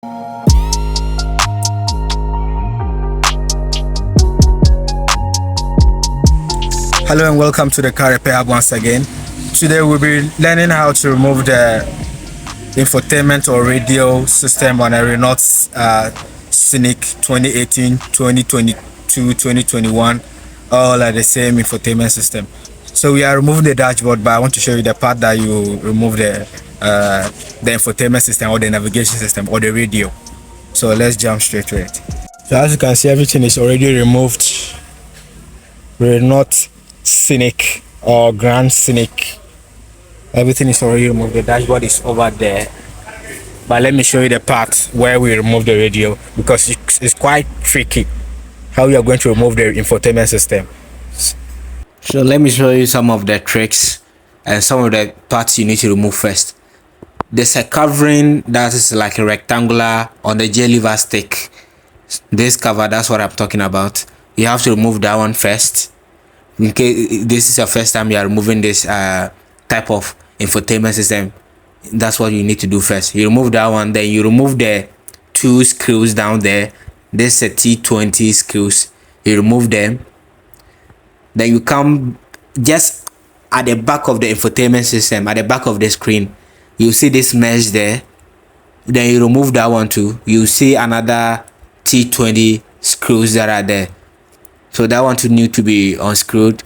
Hello and welcome to the car repair hub once again. Today we'll be learning how to remove the infotainment or radio system on a Renault Scenic 2018, 2022, 2021, all are the same infotainment system. So we are removing the dashboard, but I want to show you the part that you remove the infotainment system or the navigation system or the radio. So let's jump straight to it. So as you can see, everything is already removed. Renault Scenic or Grand Scenic, everything is already removed. The dashboard is over there, but let me show you the part where we remove the radio, because it's quite tricky how you are going to remove the infotainment system. So let me show you some of the tricks and some of the parts you need to remove first. There's a covering that is like a rectangular on the J-lever stick. This cover, that's what I'm talking about. You have to remove that one first. In case this is your first time you are removing this type of infotainment system, that's what you need to do first. You remove that one, then you remove the two screws down there. This is a T20 screws. You remove them, then you come just at the back of the infotainment system, at the back of the screen, you see this mesh there. Then you remove that one too. You see another T20 screws that are there. So that one too need to be unscrewed,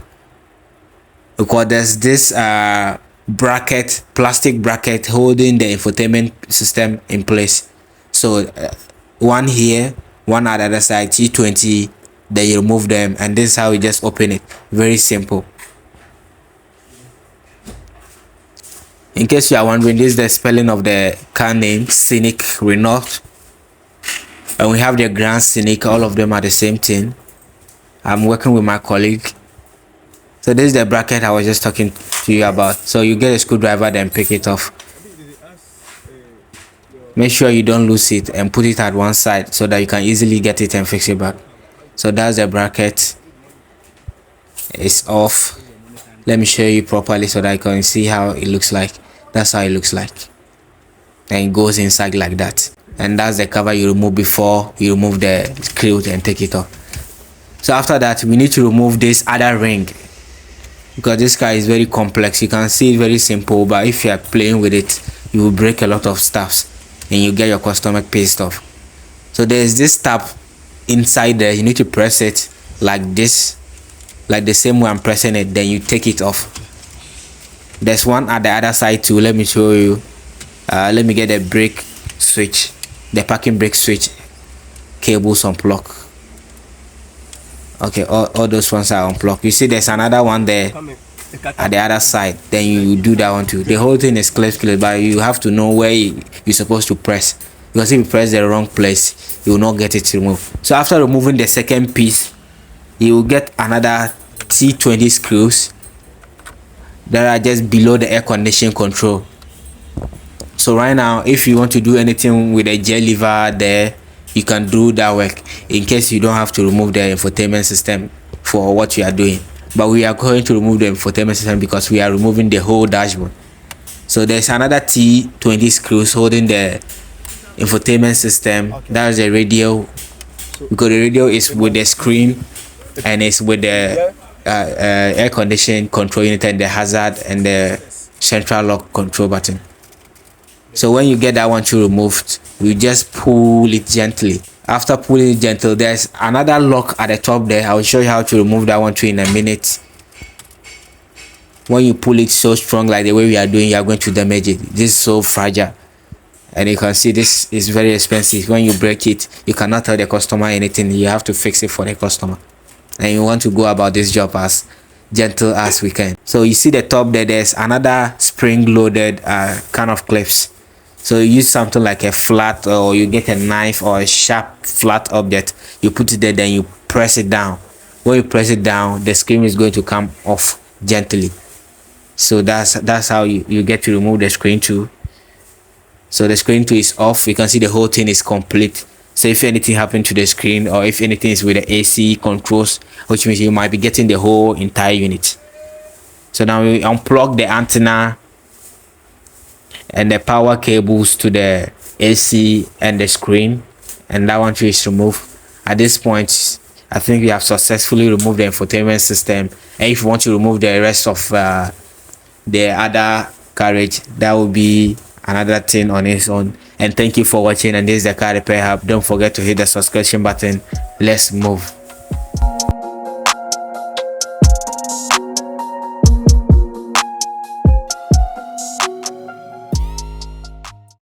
because there's this bracket, plastic bracket holding the infotainment system in place. So one here, one at the other side, T20, then you remove them, and this is how you just open it. Very simple. In case you are wondering, this is the spelling of the car name, Scenic Renault, and we have the Grand Scenic. All of them are the same thing. I'm working with my colleague. So this is the bracket I was just talking to you about. So you get a screwdriver, then pick it off. Make sure you don't lose it and put it at one side so that you can easily get it and fix it back. So that's the bracket. It's off. Let me show you properly so that you can see how it looks like. That's how it looks like. And it goes inside like that. And that's the cover you remove before you remove the screw and take it off. So after that, we need to remove this other ring, because this car is very complex. You can see it very simple, but if you are playing with it, you will break a lot of stuffs and you get your customer pissed off. So there's this tab inside there. You need to press it like this, like the same way I'm pressing it. Then you take it off. There's one at the other side too. Let me show you. Let me get the brake switch, the parking brake switch cables unplugged. Okay, all those ones are unplugged. You see there's another one there at the other side. Then you do that one too. The whole thing is clear, but you have to know where you're supposed to press, because if you press the wrong place, you will not get it removed. So after removing the second piece, you will get another T20 screws that are just below the air conditioning control. So right now, if you want to do anything with a J-lever there, you can do that work, in case you don't have to remove the infotainment system for what you are doing. But we are going to remove the infotainment system because we are removing the whole dashboard. So there's another T20 screws holding the infotainment system. Okay. That's the radio, because the radio is with the screen and it's with the air conditioning control unit and the hazard and the central lock control button. So when you get that one to removed, you just pull it gently. After pulling it gentle, there's another lock at the top there. I will show you how to remove that one too in a minute. When you pull it so strong like the way we are doing, you are going to damage it. This is so fragile, and you can see this is very expensive. When you break it, you cannot tell the customer anything. You have to fix it for the customer, and you want to go about this job as gentle as we can. So you see the top there, there's another spring loaded kind of clips. So you use something like a flat, or you get a knife or a sharp flat object, you put it there, then you press it down. When you press it down, the screen is going to come off gently. So that's how you get to remove the screen too. So the screen too is off. You can see the whole thing is complete. So if anything happened to the screen, or if anything is with the AC controls, which means you might be getting the whole entire unit. So now we unplug the antenna and the power cables to the AC and the screen, and that one too is removed. At this point, I think we have successfully removed the infotainment system. And if you want to remove the rest of the other carriage, that will be another thing on its own. And thank you for watching, and this is the Car Repair Hub. Don't forget to hit the subscription button. Let's move.